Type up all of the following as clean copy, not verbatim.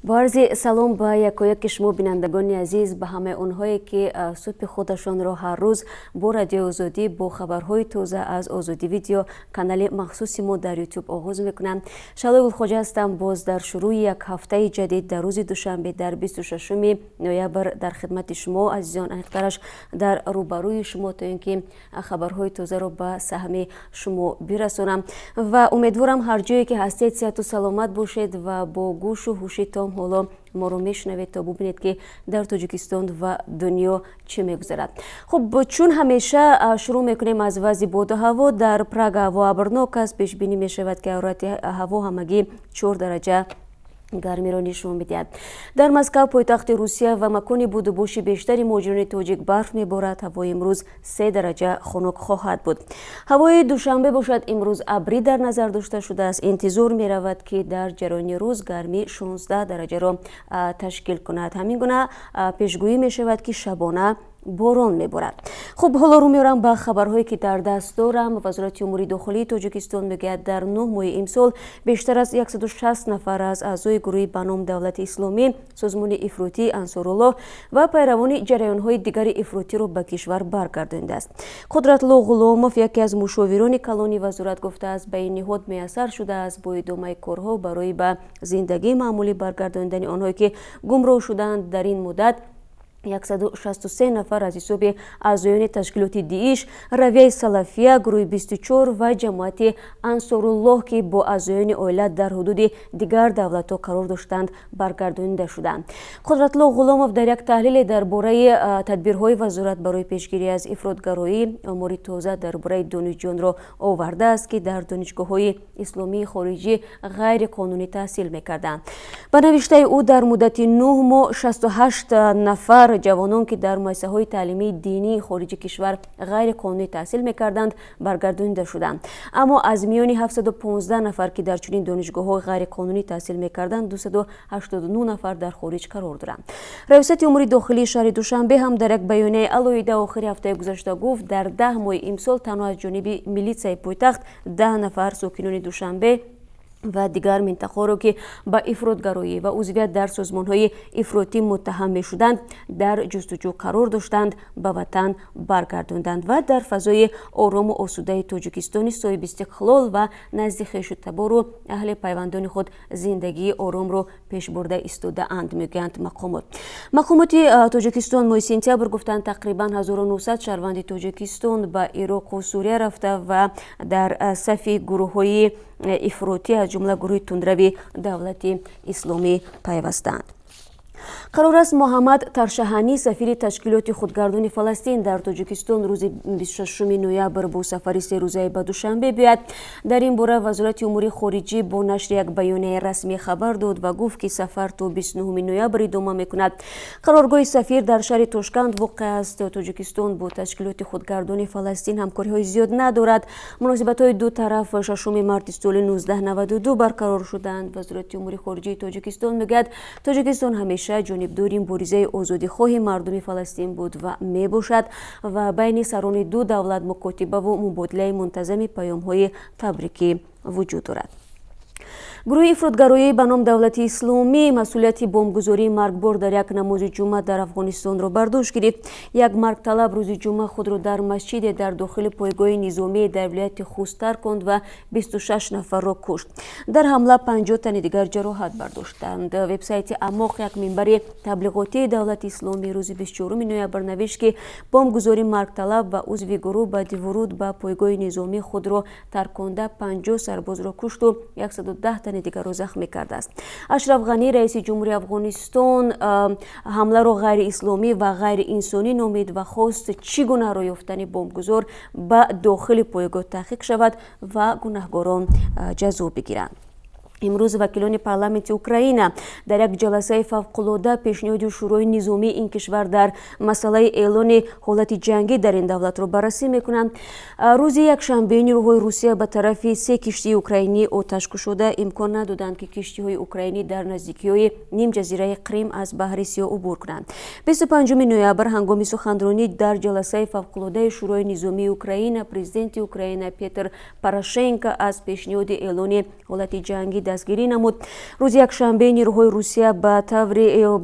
با عرض سلام به یکایک شما بینندگان عزیز، به همه اونهایی که صبح خودشان را هر روز با رادیو آزادی با خبرهای تازه از آزادی ویدیو کانال مخصوصی ما در یوتیوب آغاز میکنم. شالای گلخواجه هستم. باز در شروع یک هفته جدید در روز دوشنبه در 26 نوامبر در خدمت شما عزیزان انیقترش در روبروی شما تا اینکه خبرهای تازه را به سهم شما برسانم و امیدوارم هر جایی که هستید صحت و سلامت باشید و با گوش و هوش تام حالا ما رو میشنوید تا ببینید که در تاجیکستان و دنیا چه میگذرد. خب چون همیشه شروع میکنیم از وضع باد و هوا. در پراگ هوا ابرناک است. پیش بینی میشود که حرارت هوا همگی 4 درجه گرمی را نشون میدهد. در مسکو پایتخت روسیه و مکان بود و بوش بیشتری مهاجران تاجیک برف میبارد. هوای امروز 3 درجه خنک خواهد بود. هوای دوشنبه باشد امروز ابری در نظر داشته شده است. انتظار میرود که در جریان روز گرمی 16 درجه را تشکیل کند. همین گونه پیشگویی میشود که شبانه باران میبارد. خب حالا رو میارم به خبرهایی که در دست دارم. وزارت امور داخلی تاجیکستان میگوید در 9 ماه امسال بیشتر از 160 نفر از اعضای گروه به نام دولت اسلامی، سازمان افراطی انصارالله و پیروان جریانهای دیگر افراطی را به کشور برگردانده است. قدرت‌الله غلاموف یکی از مشاوران کلان وزارت گفته است به این نهاد میسر شده است با ادامه کارها برای به زندگی معمولی برگرداندن آنهایی که گمراه شدند. در این مدت 163 نفر از حساب اعضایان تشکیلات داعش، رویه سلفیه، گروه 24 و جماعت انصارالله که با اعضایان عائلت در حدود دیگر دولت‌ها قرار داشتند برگردانده شدند. قدرت‌الله غلاموف در یک تحلیل درباره تدبیرهای وزارت برای پیشگیری از افراطگرایی آمار تازه درباره دانشجویان را آورده است که در دانشگاه‌های اسلامی خارجی غیر قانونی تحصیل می‌کردند. به نوشته او در مدت 9 ماه 68 نفر جوانان که در مؤسسه‌های تعلیمی دینی خارج کشور غیر قانونی تحصیل می‌کردند برگردانده شدند. اما از میان 715 نفر که در چنین دانشگاه‌های غیر قانونی تحصیل می‌کردند 289 نفر در خارج قرار دارند. ریاست امور داخلی شهر دوشنبه هم در یک بیانیه علایده آخر هفته گذشته گفت در 10 ماه امسال تنها از جانب میلیسیای پایتخت 10 نفر ساکنان دوشنبه و دیگر منطقه را که با افراطگرایی و عضویت در سازمان‌های افراطی متهم می‌شدند در جستجو قرار داشتند به وطن برگرداندند و در فضای آرام و آسوده تاجیکستان صاحب استقلال و نزد خویش و تبار و اهل پیوندان خود زندگی آرام را پیش برده ایستاده اند میگویند مقامات تاجیکستان ماه سپتامبر گفتند تقریبا 1900 شهروند تاجیکستان به عراق و سوریه رفته و در صف گروه‌های افراطی از جمله گروه تندروی دولت اسلامی پیوستند. قرار است محمد ترشحانی سفیر تشکیلات خودگردان فلسطین در تاجیکستان روز 26 نوامبر با سفر 3 روزه به دوشنبه بیاید. در این باره وزارت امور خارجه با نشر یک بیانیه رسمی خبر داد و گفت که سفر تا 29 نوامبر ادامه میکند. قرارگاه سفیر در شهر تاشکند واقع است. تاجیکستان با تشکیلات خودگردان فلسطین همکاری‌های زیاد ندارد. مناسبت‌های دو طرف 6 مارس سال 1992 برقرار شدند. وزارت امور خارجه تاجیکستان میگوید تاجیکستان همیشه جانبدار مبارزه آزادیخواه مردم فلسطین بود و می باشد و بین سران دو دولت مکاتبه و مبادله منتظم پیام‌های تبریکی وجود دارد. گروه افراطگرایی به نام دولت اسلامی مسئولیت بمبگذاری مرگبار در یک نماز جمعه در افغانستان را برداشت گرفت. یک مرگ طلب روز جمعه خود را در مسجد در داخل پایگاه نظامی در ولایت خوست ترک کرد و 26 نفر را کشت. در حمله 50 تن دیگر جراحت برداشتند. وبسایت اماق یک منبر تبلیغاتی دولت اسلامی روز 24 نوامبر نوشت که بمبگذاری مرگ طلب و عضو گروه بعد ورود به پایگاه نظامی خود را ترک کرده 50 سرباز را کشت و 110 تن دیگر را زخمی کرده است. اشرف غنی رئیس جمهوری افغانستان حمله را غیر اسلامی و غیر انسانی نامید و خواست چگونه راه یافتن بمبگذار به داخل پایگاه تحقیق شود و گناهکاران جزا بگیرند. امروز وکیلان پارلمانت اوکراین در یک جلسه فوق‌العاده پیشنهاد شورای نظامی این کشور در مسئله اعلان حالت جنگی در این دولت را بررسی میکنند. روز یکشنبه نیروهای روسیه به طرف 3 کشتی اوکراینی آتش گشوده امکان ندادند که کشتی‌های اوکراینی در نزدیکی‌های نیم جزیره کریم از بحر سیاه عبور کنند. 25 نوامبر هنگام سخنرانی در جلسه فوق‌العاده شورای نظامی اوکراین پرزیدنت اوکراین پیتر پوراشنکو از پیشنهاد اعلان حالت جنگی дастгирӣ намуд. рӯзи якшанбе نیروهای روسیه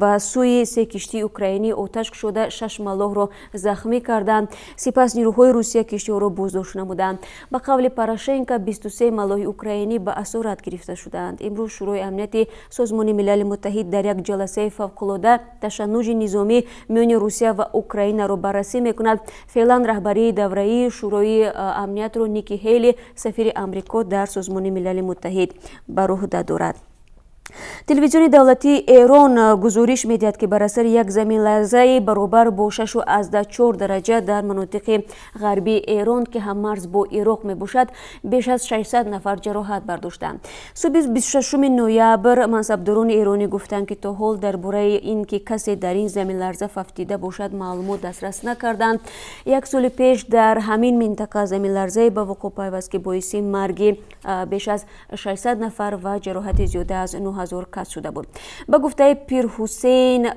به سوی 3 کشتی اوکراینی آتش کشیده 6 ملاح زخمی کردند. سپس نیروهای روسیه کشتی‌ها را بازداشت نمودند. به قول پاراشنکو 23 ملاح اوکراینی به اسارت گرفته شدند. امروز شورای امنیت سازمان ملل متحد در یک جلسه فوق‌العاده تشنج نظامی میان روسیه و اوکراین را بررسی میکند. فعلا رهبری دوره‌ای شورای امنیت را نیکی هیلی سفیر آمریکا در سازمان ملل متحد بر عهده دارد. تلویزیون دولتی ایران گزارش میدهد که بر اثر یک زمین لرزه برابر با 6.4 درجه در مناطق غربی ایران که هم مرز با عراق می باشد بیش از 600 نفر جراحت برداشتند. صبح 26 نوامبر منصبداران ایرانی گفتند که تا حال درباره اینکه کسی در این زمین لرزه ففتیده باشد معلومات دسترس نکردند. یک سال پیش در همین منطقه زمین لرزه به وقوع پیوست که باعث مرگ بیش از 600 نفر و جراحت زیاده از 9000 کس شده بود. به گفته پیر حسین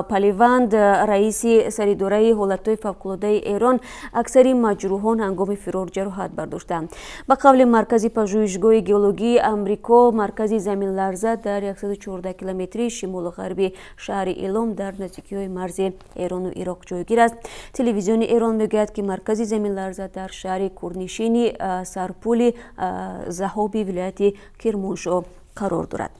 پالیوند رئیس سریداره حالتهای فوق‌العاده ایران اکثر مجروحان هنگام فرار جراحت برداشتند. به قول مرکز پژوهشگاه گئولوژی آمریکا مرکز زمین لرزه در 114 کیلومتری شمال غربی شهر ایلام در نزدیکی مرز ایران و عراق جایگیر است. تلویزیون ایران میگوید که مرکز زمین لرزه در شهر کورنشین سرپول زهابی ولایت کرمانشاه قرار دارد.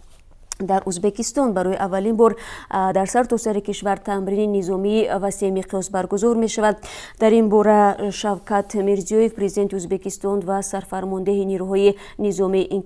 در ازبکستان برای اولین بار در سرتاسر کشور تمرین نظامی وسیع مقیاس برگزار می شود. در این باره شوکت میرزیویف پرزیدنت ازبکستان و سرفرمانده نیروهای نظامی این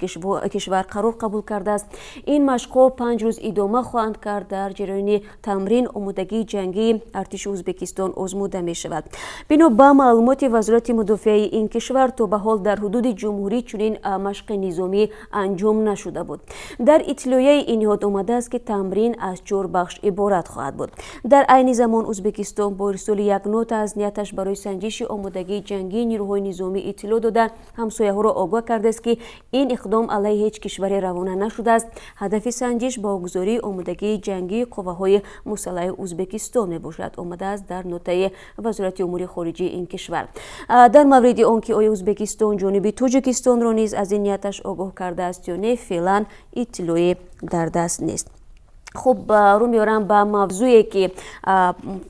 کشور قرار قبول کرده است. این مشق‌ها 5 روز ادامه خواهند کرد. در جریان تمرین آمادگی جنگی ارتش ازبکستان آزموده می شود. بنا به معلومات وزارت مدافع این کشور تا به حال در حدود جمهوری چنین مشق نظامی انجام نشده بود. در اطلاعیه این نهاد آمده است که تمرین از 4 بخش عبارت خواهد بود. در عین زمان ازبکستان با ارسال یک نوت از نیتش برای سنجش آمادگی جنگی نیروهای نظامی اطلاع داده همسایه‌ها را آگاه کرده است که این اقدام علیه هیچ کشوری روانه نشده است. هدف سنجش واگذاری آمادگی جنگی قواهای مسلح ازبکستان میباشد. آمده است در نوت وزارت امور خارجه این کشور. در مورد آنکه آیا ازبکستان جانب تاجیکستان را نیز از این نیتش آگاه کرده است یا نه فعلا اطلاعی در دست نیست. خب رو میارم به موضوعی که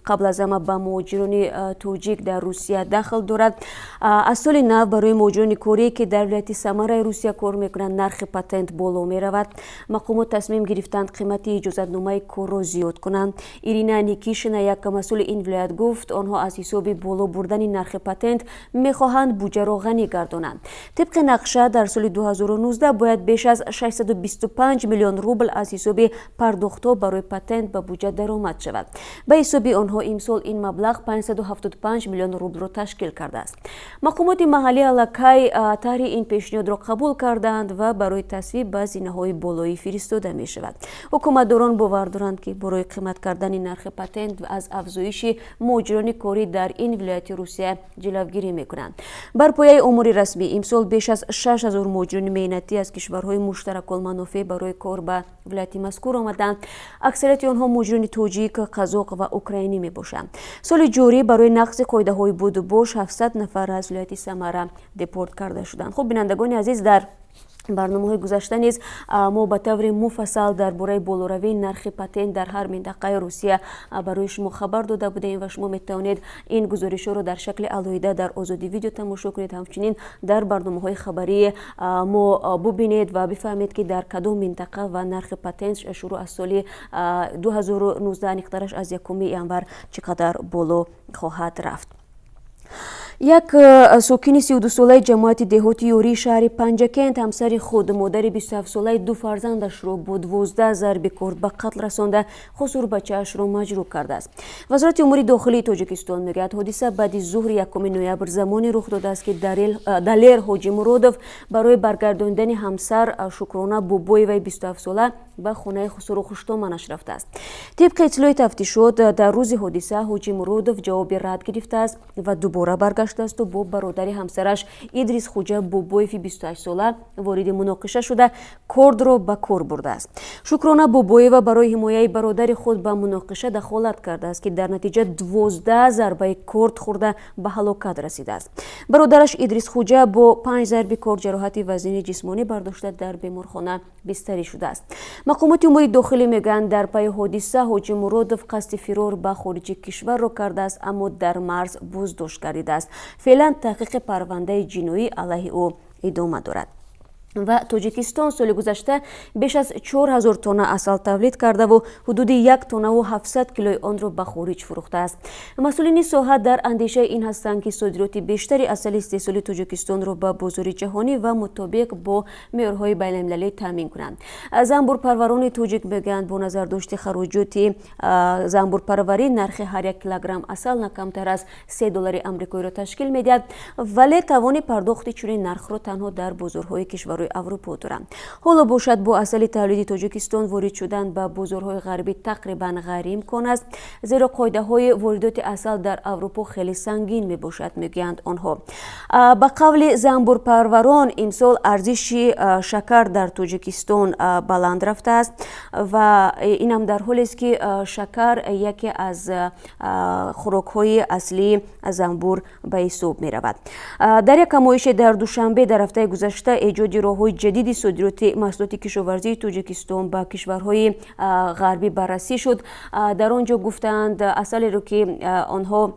قبل از همه به مهاجران توجیک در روسیه دخل دارد. از سال نو برای مهاجران کوری که در ولایت سمر روسیه کار میکنند نرخ پتنت بالا میرود. مقامات تصمیم گرفتند قیمت اجازتنامه کار را زیاد کنند. ایرینا نیکیشنا یک مسئول این ولایت گفت آنها از حساب بالا بردن نرخ پتنت میخواهند بودجه را غنی گردانند. طبق نقشه در سال 2019 باید بیش از 625 میلیون روبل از حساب پرداخت برای پتنت به بودجه درآمد شود. به حساب آنها امسال این مبلغ 575 میلیون روبل را تشکیل کرده است. مقامات محلی علاقه طرح این پیشنهاد را قبول کردند و برای تصویب به زینه‌های بالایی فرستاده می شود. حکومتداران باور دارند که برای قیمت کردن نرخ پتنت و از افزایش مهاجران کاری در این ولایت روسیه جلوگیری می کنند. بر پایه امور رسمی امسال بیش از 6000 مهاجران مهنتی از کشورهای مشترک المنافع برای کار به ولایت مذکور آمدند. اکثریت آنها مهاجران تاجیک، قزاق و اوکراینی می باشند. سال جاری برای نقض قاعده های بود و باش 700 نفر از ولایت سمره دپورت کرده شدند. خب بینندگان عزیز در برنامه‌های گذشته نیز ما به طور مفصل درباره بالاروی نرخ پتنت در هر منطقه روسیه برای شما خبر داده بودیم و شما میتوانید این گزارش رو در شکل علایده در آزادی ویدیو تماشا کنید. همچنین در برنامه‌های خبری ما ببینید و بفهمید که در کدام منطقه و نرخ پتنت شروع از سال 2019 مقدارش از 1 ینور چقدر بالا خواهد رفت. یک ساکن 32 ساله جماعت دهاتی یوری شهر پنجکند همسر خود مادر 27 ساله 2 فرزندش را با 12 ضرب کار به قتل رسانده خسور بچه‌اش را مجروح کرده است. وزارت امور داخلی تاجیکستان میگوید حادثه بعد ظهر 1 نوامبر زمانی رخ داده است که دلیر حاجی مرودوف برای برگرداندن همسر شکرانه بوبوی وی 27 ساله به خانه خسرو خوشتامنش رفته است. طبق اطلاع تفتیشات در روز حادثه حاجی مرودوف جواب رد گرفته است و دوباره برگشته گشته و با برادر همسرش ادریس خوجا بوبویف 28 ساله وارد مناقشه شده کرد را به کار برده است. شکرانه بوبویف برای حمایت برادر خود به مناقشه دخالت کرده است که در نتیجه 12 ضربه کرد خورده به هلاکت رسیده است. برادرش ادریس خوجا با 5 ضربه کرد جراحت وزنی جسمانی برداشته در بیمارخانه بستری شده است. مقامات امور داخلی میگن در پی حادثه حاجی مرادوف قصد فرار به خارج کشور را کرده است اما در مرز بازداشت گردیده است. فعلا تحقیق پرونده جنایی علیه او ادامه دارد. و تاجیکستان سال گذشته بیش از 4000 تن عسل تولید کرده و حدود 1 تن و 700 کیلوی آن را به خارج فروخته است. مسئولین ساحه در اندیشه این هستند که صادرات بیشتری عسل استحصالی تاجیکستان را به بازار جهانی و مطابق با معیارهای بین‌المللی تامین کنند. زنبورپروران تاجیک میگویند با نظر داشت خراجات زنبورپروری نرخ هر 1 کیلوگرم عسل نه کمتر از $3 آمریکایی را تشکیل میدهد، ولی توان پرداخت چنین نرخ را تنها در بازارهای کشور اروپا دارند. حالا باشد با عسل تولیدی تاجیکستان وارد شدن به بازارهای غربی تقریبا غیر امکان است، زیرا قاعده های واردات عسل در اروپا خیلی سنگین می باشد میگویند آنها. به قول زنبورپروران امسال ارزش شکر در تاجیکستان بلند رفته است و این هم در حالی است که شکر یکی از خوراک های اصلی زنبور به حساب می رود. در یک نمایش در دوشنبه در هفته گذشته ایجاد راه‌های جدید صادرات محصولات کشاورزی تاجیکستان به کشورهای غربی بررسی شد. در آنجا گفتند عسلی رو که آنها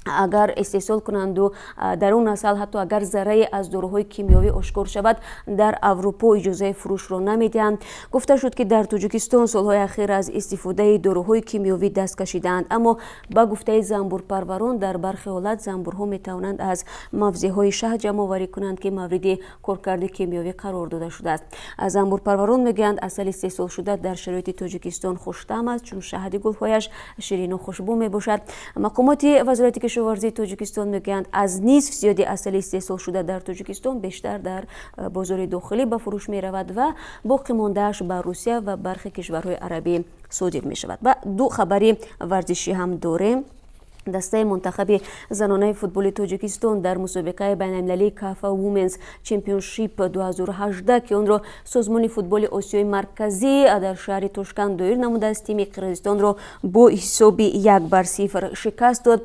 اگر استحصال کنند و در اون اصل حتی اگر ذره از داروهای کیمیاوی آشکار شود در اروپا اجازه فروش را نمیدهند. گفته شد که در تاجیکستان سالهای اخیر از استفاده داروهای کیمیاوی دست کشیدند، اما با گفته زنبورپروران در برخی حالات زنبورها میتوانند از موضعهای شهر جمع آوری کنند که مورد کارکرد کیمیاوی قرار داده شده است. زنبورپروران میگویند عسل استحصال شده در شرایط تاجیکستان خوش‌طعم است چون شهد گل‌هایش شیرین و خوشبو میباشد. مقامات وزارت کشاورزی تاجیکستان میگویند از نصف زیادی عسل استحصال شده در تاجیکستان بیشتر در بازار داخلی به فروش می رود و باقی مانده‌اش به روسیه و برخی کشورهای عربی صادر می شود. و دو خبری ورزشی هم داریم. دسته منتخب زنانه فوتبال تاجیکستان در مسابقه بین‌المللی کافا وومنز چمپیونشیپ 2018 که آن را سازمان فوتبال آسیای مرکزی در شهر توشکند دایر نموده است، تیم قرقیزستان را با حساب 1-0 شکست داد.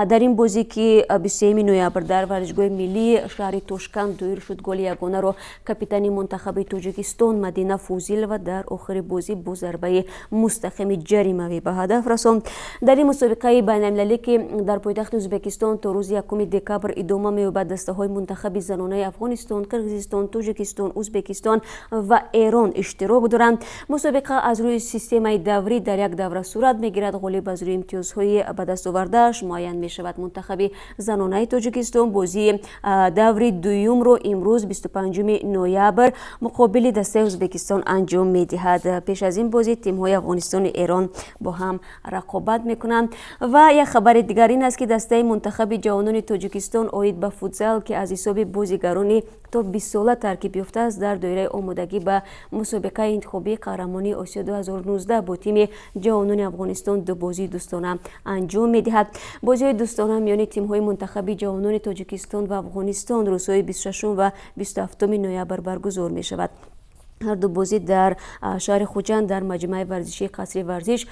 در این بازی که 23 نوامبر در ورزشگاه ملی شهر توشکند دایر شد، گل یگانه را کاپیتان منتخب تاجیکستان مدینه فوزیلووا در آخر بازی با ضربه مستقیم جریمه‌ای به هدف رساند. در این مسابقه بین‌المللی که در پایتخت ازبکستان تا روز 1 دکامبر ادامه می‌یابد، دسته‌های منتخب زنانه افغانستان، قرقیزستان، تاجیکستان، ازبکستان و ایران اشتراک دارند. مسابقه از روی سیستم دوری در یک دوره صورت می‌گیرد. غالب از روی امتیازهای به دست آورده‌اش معین می‌شود. منتخب زنانه تاجیکستان بازی دوری دوم رو امروز 25 نوامبر مقابل دسته ازبکستان انجام می‌دهد. پیش از این بازی تیم‌های افغانستان و ایران با هم رقابت می‌کنند. و یک خبر دیگر این است که دسته منتخب جوانان تاجیکستان عاید به فوتسال که از حساب بازیگران تا 20 ساله ترکیب یافته است در دایره آمادگی به مسابقه انتخابی قهرمانی آسیا 2019 با تیم جوانان افغانستان دو بازی دوستانه انجام می‌دهد. بازی دوستانه میان تیم‌های منتخب جوانان تاجیکستان و افغانستان روزهای 26 و 27 نوامبر برگزار می‌شود. هر دو بازی در شهر خوجند در مجمع ورزشی قصر ورزش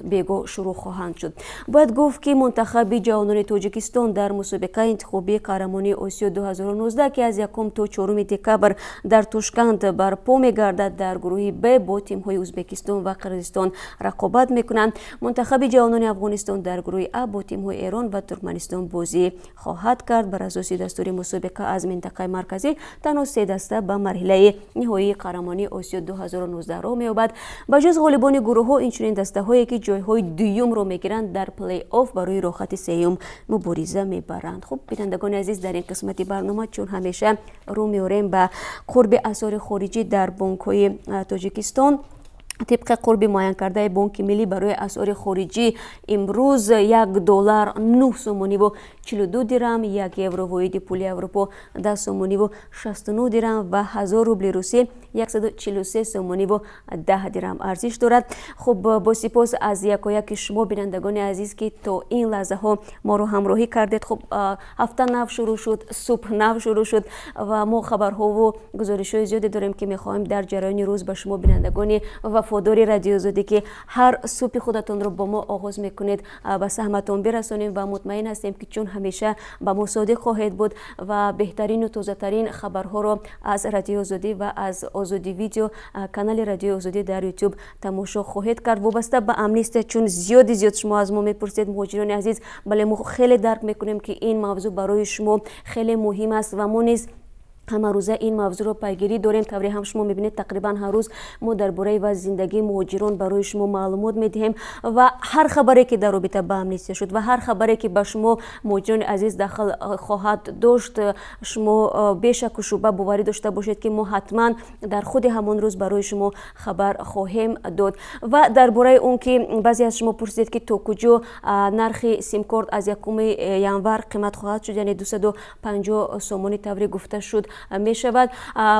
بیگاه شروع خواهند شد. باید گفت که منتخب جوانان تاجیکستان در مسابقه انتخابی قهرمانی آسیا 2019 که از 1 تا 4 دکامبر در توشکند برپا می‌گردد در گروه ب با تیم‌های ازبکستان و قرقیزستان رقابت می‌کنند. منتخب جوانان افغانستان در گروه ا با تیم‌های ایران و ترکمنستان بازی خواهد کرد. بر اساس دستور مسابقه از منطقه مرکزی تنها 3 دسته به مرحله نهایی قهرمانی آسیا 2019 را می‌یابد. به جز غالبان گروه‌ها این چنین دسته‌هایی که جای‌های دوم را می‌گیرند در پلی آف برای راحت سوم مبارزه می‌برند. خب بینندگان عزیز، در این قسمت برنامه چون همیشه رو می‌آوریم به قرب اسعار خارجی در بانک‌های تاجیکستان طبق قرب معین کرده بانک ملی برای اسعار خارجی امروز $1 9 سومانی و 42 درهم، 1 یورو واحد پول اروپا 10 سومانی و 69 درهم و 1000 روبل روسی 143 سومانی و 10 درهم ارزش دارد. خب با سپاس از یکایک شما بینندگان عزیز که تا این لحظه ها ما رو همراهی کردید. خب هفته نو شروع شد، صبح نو شروع شد و ما خبرها و گزارش های زیادی داریم که میخوایم در جریان روز به شما بینندگان وفادار رادیو آزادی که هر صبح خودتون رو با ما آغاز میکنید به سهمتون برسونیم و مطمئن هستیم که چون همیشه با ما صادق خواهید بود و بهترین و تازه ترین خبرها رو از رادیو آزادی و از آزادی ویدیو کانال رادیو آزادی در یوتیوب تماشا خواهید کرد. وابسته به امن است، چون زیاد شما از ما میپرسید مهاجران عزیز، بله ما خیلی درک میکنیم که این موضوع برای شما خیلی مهم است و ما نیز همه روزه این موضوع رو پیگیری داریم. طوری هم شما میبینید تقریبا هر روز ما درباره و زندگی مهاجران برای شما معلومات میدهیم و هر خبری که در رابطه با امنیت شد و هر خبری که به شما مهاجران عزیز داخل خواهد داشت، شما بیشک و شبه باوری داشته باشید که ما حتما در خود همون روز برای شما خبر خواهیم داد. و درباره اون که بعضی از شما پرسید که تا کجا نرخ سیم کارت از 1 ینور قیمت خواهد شد، یعنی 250 سومانی طوری گفته شد می شود.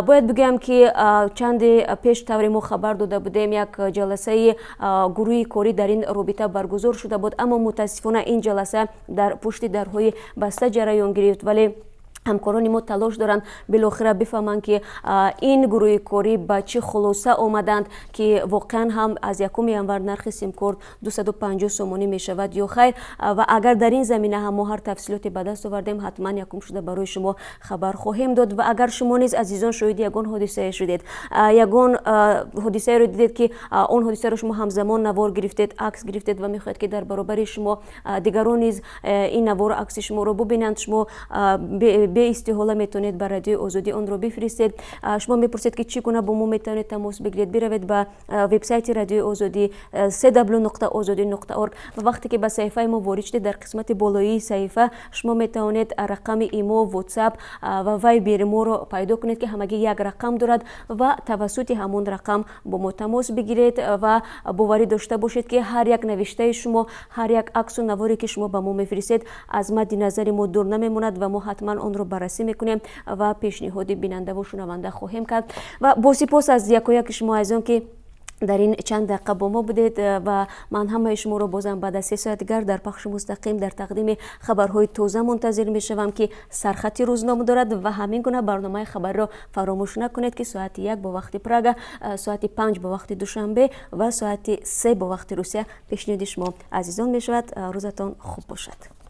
باید بگم که چند پیش طوری ما خبر داده بودیم یک جلسه گروه کاری در این رابطه برگزار شده بود، اما متاسفانه این جلسه در پشت درهای بسته جریان گرفت، ولی همکاران ما تلاش دارند بالاخره بفهمند که این گروه کاری به چه خلاصه آمدند که واقعا هم از 1 ینور نرخ سیم کارت 250 سومانی می شود یا خیر. و اگر در این زمینه هم ما هر تفصیلاتی به دست آوردیم حتما یکم شده برای شما خبر خواهیم داد. و اگر شما نیز عزیزان شاهد یگان حادثه شدید، یگان حادثه رو دیدید که اون حادثه رو شما همزمان نوار گرفتید، عکس گرفتید و میخواهید که در برابر شما دیگران نیز این نوار عکس شما رو ببینند، شما به استحاله میتونید به رادیو آزادی اون رو بفرستید. شما میپرسید که چگونه با ما میتونید تماس بگیرید، بروید به وبسایت رادیو آزادی www.azadi.org و وقتی که به صفحه ما وارد شدید در قسمت بالایی صفحه شما میتونید رقم ایمو، واتساپ و وایبر ما رو پیدا کنید که همگی یک رقم دارد و توسط همون رقم با ما تماس بگیرید و باوری داشته باشید که هر یک نوشته شما، هر یک عکس و نواری که شما به ما میفرستید از مد نظر ما دور نمیموند و ما حتما اون رو بررسی میکنیم و پیشنهاد بیننده و شنونده خواهیم کرد. و با سپاس از یکایک شما عزیزان که در این چند دقیقه با ما بودید و من همه شما رو بازم بعد از 3 ساعت دیگر در پخش مستقیم در تقدیم خبرهای تازه منتظر میشوم که سرخط روزنامه دارد و همین گونه برنامه خبر را فراموش نکنید که ساعت 1 با وقت پراگ، ساعت 5 با وقت دوشنبه و ساعت 3 با وقت روسیه پیشنهاد شما عزیزان میشود. روزتان خوب باشد.